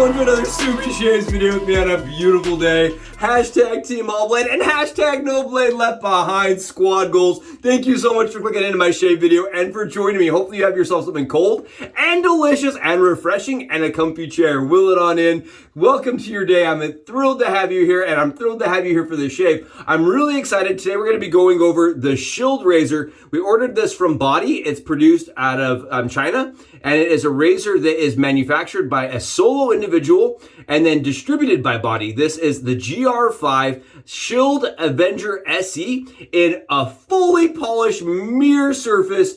everyone to another Super Shaves video with me on a beautiful day. Hashtag Team All Blade and hashtag No Blade Left Behind squad goals. Thank you so much for clicking into my shave video and for joining me. Hopefully you have yourself something cold and delicious and refreshing and a comfy chair. Will it on in. Welcome to your day. I'm thrilled to have you here and I'm thrilled to have you here for this shave. I'm really excited. Today we're going to be going over the Shield razor. We ordered this from Body. It's produced out of China, and it is a razor that is manufactured by a solo individual and then distributed by Body. This is the GR5 Shield Avenger SE in a fully polished mirror surface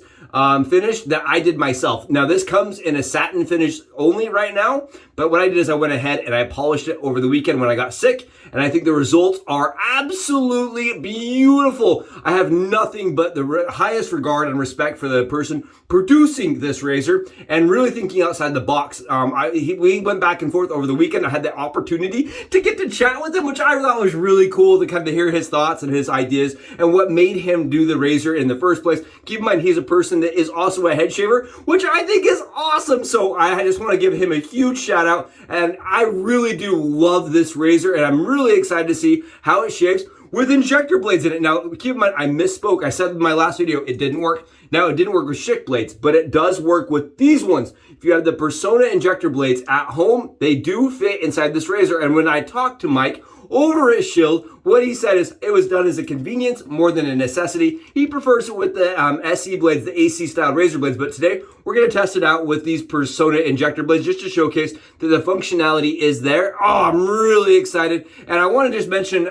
finish that I did myself. Now this comes in a satin finish only right now, but what I did is I went ahead and I polished it over the weekend when I got sick, and I think the results are absolutely beautiful. I have nothing but the highest regard and respect for the person producing this razor and really thinking outside the box. We went back and forth over the weekend. I had the opportunity to get to chat with him, which I thought was really cool to kind of hear his thoughts and his ideas and what made him do the razor in the first place. Keep in mind, he's a person that is also a head shaver, which I think is awesome. So I just want to give him a huge shout out. And I really do love this razor, and I'm really excited to see how it shaves with injector blades in it. Now, keep in mind, I misspoke. I said in my last video, it didn't work. Now, it didn't work with Schick blades, but it does work with these ones. If you have the Personna injector blades at home, they do fit inside this razor. And when I talked to Mike over at Shield, what he said is it was done as a convenience more than a necessity. He prefers it with the SE blades, the AC style razor blades, but today we're going to test it out with these Personna injector blades just to showcase that the functionality is there. Oh, I'm really excited. And I want to just mention,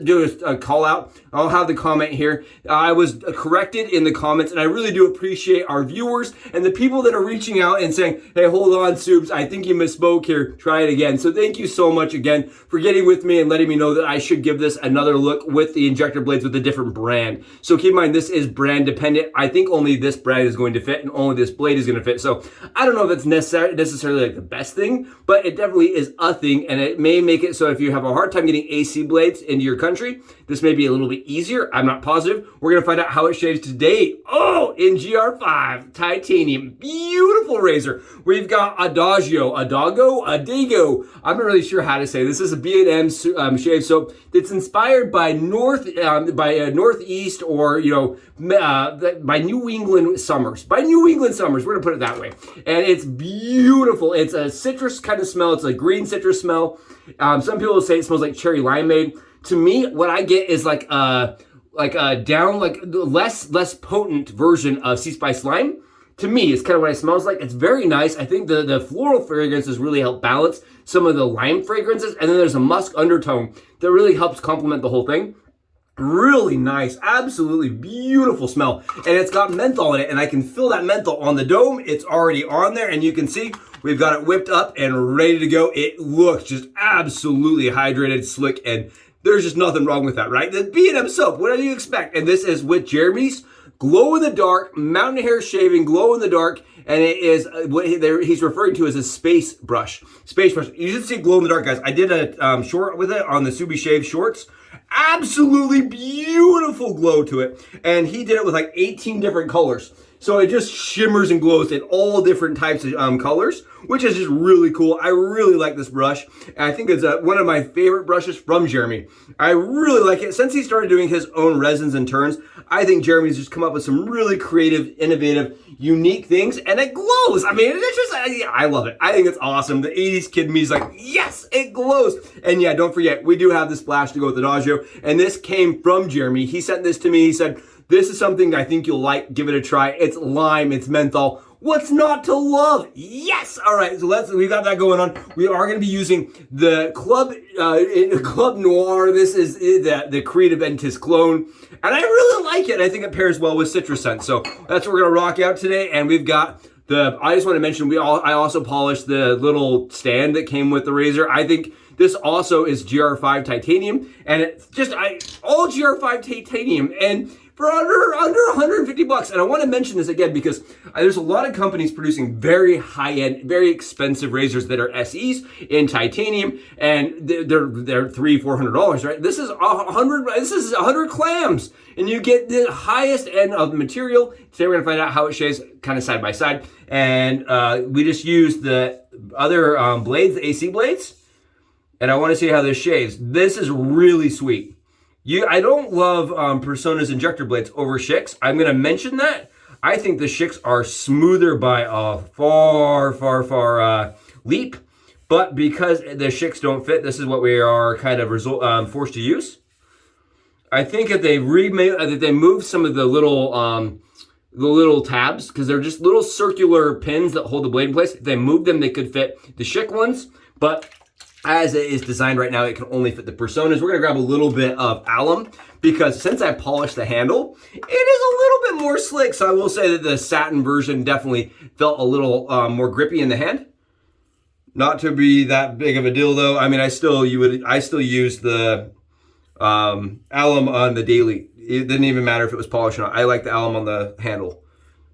do a call out. I'll have the comment here. I was corrected in the comments, and I really do appreciate our viewers and the people that are reaching out and saying, hey, hold on, Soups, I think you misspoke here. Try it again. So thank you so much again for getting with me and letting me know that I should give this another look with the injector blades with a different brand. So keep in mind, this is brand dependent. I think only this brand is going to fit and only this blade is going to fit. So I don't know if it's necessarily like the best thing, but it definitely is a thing, and it may make it so if you have a hard time getting AC blades into your country, this may be a little bit easier. I'm not positive. We're going to find out how it shaves today. Oh, in GR5 titanium, beautiful razor. We've got Adagio. I'm not really sure how to say this. Is a B&M shave soap that's inspired by Northeast or by New England summers. We're gonna put it that way. And it's beautiful. It's a citrus kind of smell. It's a green citrus smell. Some people say it smells like cherry limeade. To me, what I get is like a less potent version of Sea Spice Lime. To me, it's kind of what it smells like. It's very nice. I think the floral fragrances really help balance some of the lime fragrances. And then there's a musk undertone that really helps complement the whole thing. Really nice, absolutely beautiful smell. And it's got menthol in it, and I can feel that menthol on the dome. It's already on there, and you can see we've got it whipped up and ready to go. It looks just absolutely hydrated, slick, and there's just nothing wrong with that, right? The B&M soap, what do you expect? And this is with Jeremy's glow-in-the-dark mountain hair shaving glow-in-the-dark, and it is what he's referring to as a space brush. You should see glow-in-the-dark, guys. I did a short with it on the Subi Shave shorts. Absolutely beautiful glow to it, and he did it with like 18 different colors. So it just shimmers and glows in all different types of colors, which is just really cool. I really like this brush. And I think it's one of my favorite brushes from Jeremy. I really like it. Since he started doing his own resins and turns, I think Jeremy's just come up with some really creative, innovative, unique things, and it glows. I mean, it's just, I love it. I think it's awesome. The 80s kid in me is like, yes, it glows. And yeah, don't forget, we do have the splash to go with Adagio, and this came from Jeremy. He sent this to me. He said, this is something I think you'll like. Give it a try. It's lime. It's menthol. What's not to love? Yes! All right, so we got that going on. We are going to be using the Club Noir. This is the Creative Ventus clone. And I really like it. I think it pairs well with citrus scent. So that's what we're going to rock out today. And we've got I just want to mention, I also polished the little stand that came with the razor. I think This also is GR5 titanium, and it's just all GR5 titanium, and for under 150 bucks. And I want to mention this again because there's a lot of companies producing very high-end, very expensive razors that are SEs in titanium, and they're $300-400, right? This is 100. This is 100 clams, and you get the highest end of material. Today we're gonna find out how it shaves, kind of side by side, and we just used the other blades, the AC blades, and I want to see how this shaves. This is really sweet. I don't love Persona's injector blades over Schick's. I'm going to mention that. I think the Schick's are smoother by a far leap. But because the Schick's don't fit, this is what we are kind of forced to use. I think if they move some of the little tabs, because they're just little circular pins that hold the blade in place. If they move them, they could fit the Schick ones. But as it is designed right now, it can only fit the Personas. We're gonna grab a little bit of alum because since I polished the handle, it is a little bit more slick. So I will say that the satin version definitely felt a little more grippy in the hand. Not to be that big of a deal though. I mean, I still use the alum on the daily. It didn't even matter if it was polished or not. I like the alum on the handle.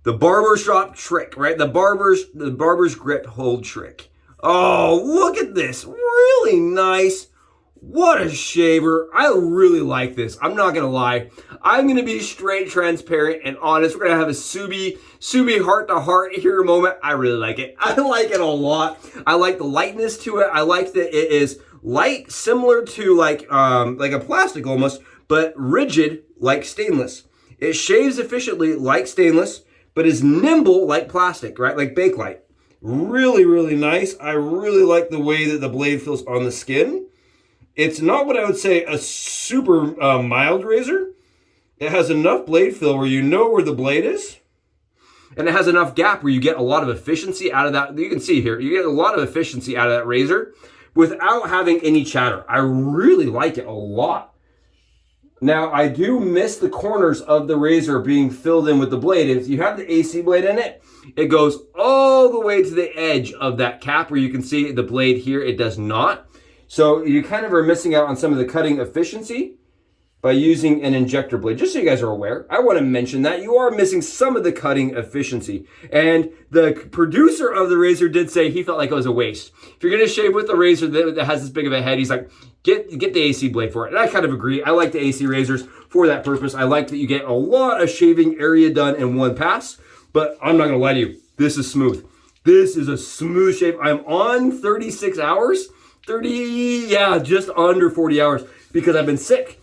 The barbershop trick, right? The barber's grip hold trick. Oh, look at this. Really nice. What a shaver. I really like this. I'm not going to lie. I'm going to be straight, transparent, and honest. We're going to have a Subi heart-to-heart here moment. I really like it. I like it a lot. I like the lightness to it. I like that it is light, similar to like a plastic almost, but rigid like stainless. It shaves efficiently like stainless, but is nimble like plastic, right? Like Bakelite. Really, really nice. I really like the way that the blade feels on the skin. It's not what I would say a super mild razor. It has enough blade feel where you know where the blade is. And it has enough gap where you get a lot of efficiency out of that. You can see here, you get a lot of efficiency out of that razor without having any chatter. I really like it a lot. Now, I do miss the corners of the razor being filled in with the blade. If you have the AC blade in it, it goes all the way to the edge of that cap where you can see the blade here. It does not. So you kind of are missing out on some of the cutting efficiency by using an injector blade. Just so you guys are aware, I want to mention that you are missing some of the cutting efficiency. And the producer of the razor did say he felt like it was a waste. If you're going to shave with a razor that has this big of a head, he's like, get the AC blade for it. And I kind of agree. I like the AC razors for that purpose. I like that you get a lot of shaving area done in one pass. But I'm not going to lie to you. This is smooth. This is a smooth shave. I'm on 36 hours. Just under 40 hours because I've been sick.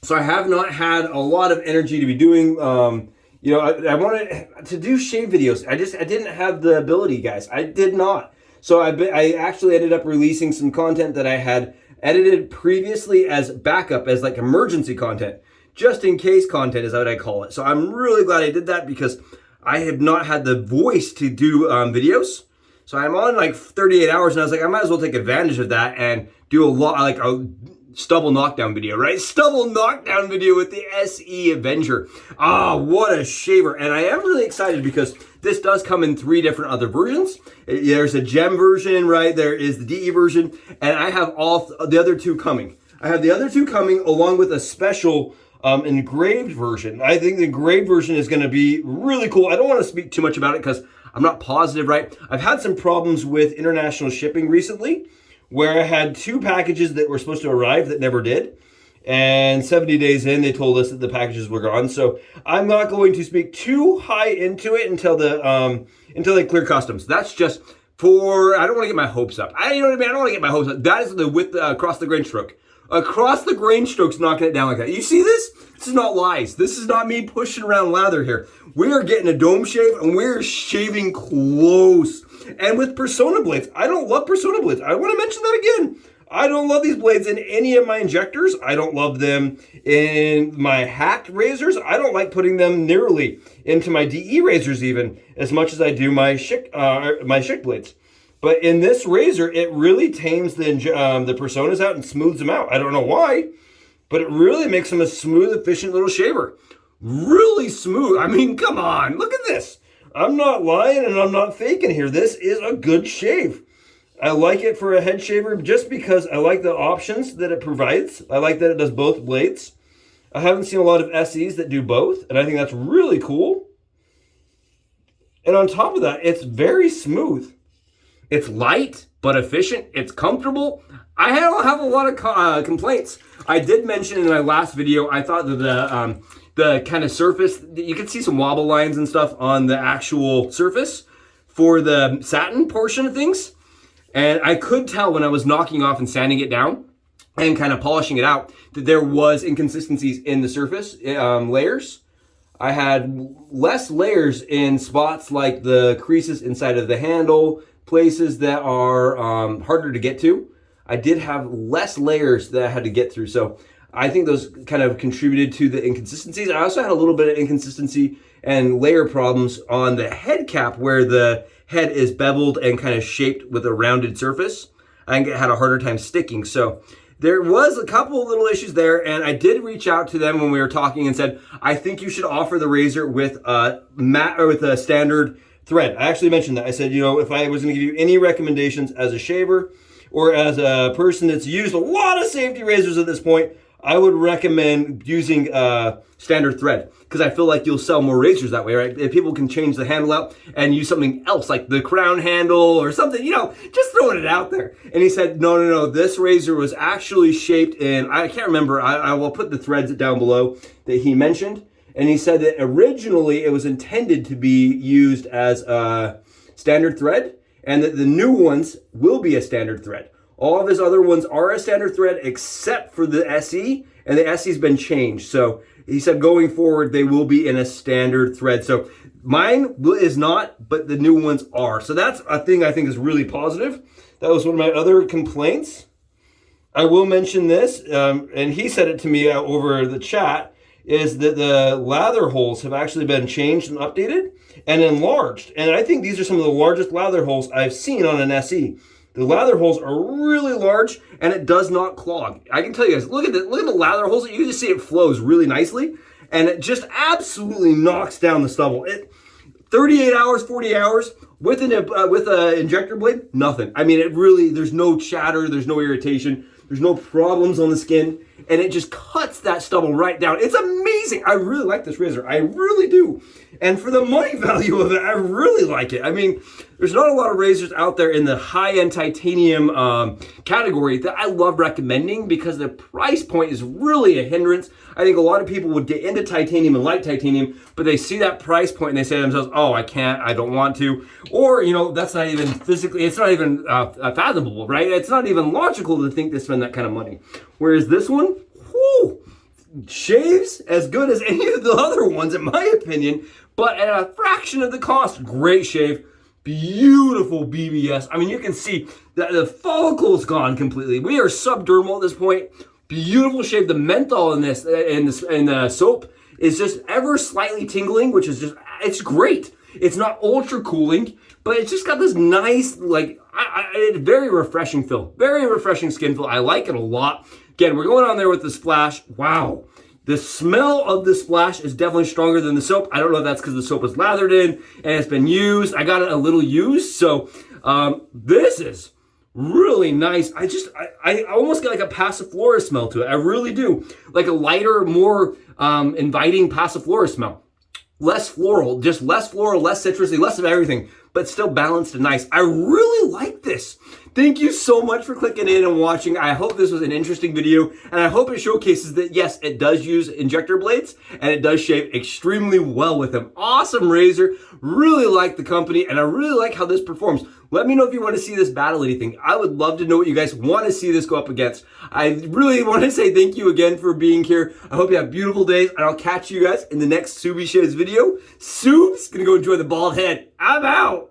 So I have not had a lot of energy to be doing, I wanted to do shave videos. I didn't have the ability, guys. I did not. So I actually ended up releasing some content that I had edited previously as backup, as like emergency content. Just in case content is what I call it. So I'm really glad I did that because I have not had the voice to do videos. So I'm on like 38 hours and I was like, I might as well take advantage of that and do a stubble knockdown video, right? Stubble knockdown video with the SE Avenger. Ah, what a shaver. And I am really excited because this does come in 3 different other versions. There's a gem version, right? There is the DE version, and I have all the other 2 coming. I have the other 2 coming along with a special engraved version. I think the engraved version is going to be really cool. I don't want to speak too much about it because I'm not positive, right? I've had some problems with international shipping recently, where I had 2 packages that were supposed to arrive that never did. And 70 days in, they told us that the packages were gone. So I'm not going to speak too high into it until they clear customs. That's just for, I don't want to get my hopes up. You know what I mean? I don't want to get my hopes up. That is the width across the grain stroke. Across the grain stroke's knocking it down like that. You see this? This is not lies. This is not me pushing around lather here. We are getting a dome shave and we're shaving close. And with Persona blades, I don't love Persona blades. I want to mention that again. I don't love these blades in any of my injectors. I don't love them in my hacked razors. I don't like putting them nearly into my DE razors even as much as I do my Schick blades. But in this razor, it really tames the Personas out and smooths them out. I don't know why, but it really makes them a smooth, efficient little shaver. Really smooth. I mean, come on, look at this. I'm not lying and I'm not faking here. This is a good shave. I like it for a head shaver just because I like the options that it provides. I like that it does both blades. I haven't seen a lot of SEs that do both, and I think that's really cool. And on top of that, it's very smooth. It's light, but efficient. It's comfortable. I don't have a lot of complaints. I did mention in my last video, I thought that the kind of surface, you can see some wobble lines and stuff on the actual surface for the satin portion of things. And I could tell when I was knocking off and sanding it down and kind of polishing it out that there was inconsistencies in the surface layers. I had less layers in spots like the creases inside of the handle, places that are harder to get to. I did have less layers that I had to get through. So I think those kind of contributed to the inconsistencies. I also had a little bit of inconsistency and layer problems on the head cap where the head is beveled and kind of shaped with a rounded surface. I think it had a harder time sticking. So there was a couple of little issues there, and I did reach out to them when we were talking and said, I think you should offer the razor with a matte or with a standard thread. I actually mentioned that. I said, you know, if I was going to give you any recommendations as a shaver or as a person that's used a lot of safety razors at this point, I would recommend using standard thread because I feel like you'll sell more razors that way, right? If people can change the handle out and use something else like the crown handle or something, you know, just throwing it out there. And he said, no, this razor was actually shaped in, I can't remember, I will put the threads down below that he mentioned. And he said that originally it was intended to be used as a standard thread and that the new ones will be a standard thread. All of his other ones are a standard thread except for the SE, and the SE's been changed. So he said going forward, they will be in a standard thread. So mine is not, but the new ones are. So that's a thing I think is really positive. That was one of my other complaints. I will mention this, and he said it to me over the chat, is that the lather holes have actually been changed and updated and enlarged. And I think these are some of the largest lather holes I've seen on an SE. The lather holes are really large and it does not clog. I can tell you guys, look at the lather holes. You can just see it flows really nicely and it just absolutely knocks down the stubble. 38 hours, 40 hours with an injector blade, nothing. I mean, it really, there's no chatter, there's no irritation, there's no problems on the skin, and it just cuts that stubble right down. It's amazing. I really like this razor. I really do. And for the money value of it, I really like it. I mean, there's not a lot of razors out there in the high-end titanium category that I love recommending because the price point is really a hindrance. I think a lot of people would get into titanium and like titanium, but they see that price point and they say to themselves, oh, I can't, I don't want to. Or, you know, that's not even physically, it's not even fathomable, right? It's not even logical to think to spend that kind of money. Whereas this one, whoo, shaves as good as any of the other ones, in my opinion, but at a fraction of the cost. Great shave, beautiful BBS. I mean, you can see that the follicle's gone completely. We are subdermal at this point. Beautiful shave. The menthol in this, in the soap is just ever slightly tingling, which is just, it's great. It's not ultra cooling, but it's just got this nice, like, very refreshing feel. Very refreshing skin feel. I like it a lot. Again, we're going on there with the splash. Wow. The smell of the splash is definitely stronger than the soap. I don't know if that's because the soap was lathered in and it's been used. I got it a little used. So this is really nice. I almost get like a Passiflora smell to it. I really do. Like a lighter, more inviting Passiflora smell. Less floral, just less floral, less citrusy, less of everything, but still balanced and nice. I really like this. Thank you so much for clicking in and watching. I hope this was an interesting video, and I hope it showcases that, yes, it does use injector blades, and it does shave extremely well with them. Awesome razor. Really like the company, and I really like how this performs. Let me know if you want to see this battle anything. I would love to know what you guys want to see this go up against. I really want to say thank you again for being here. I hope you have beautiful days, and I'll catch you guys in the next Subi Shaves video. Soup's gonna go enjoy the bald head. I'm out.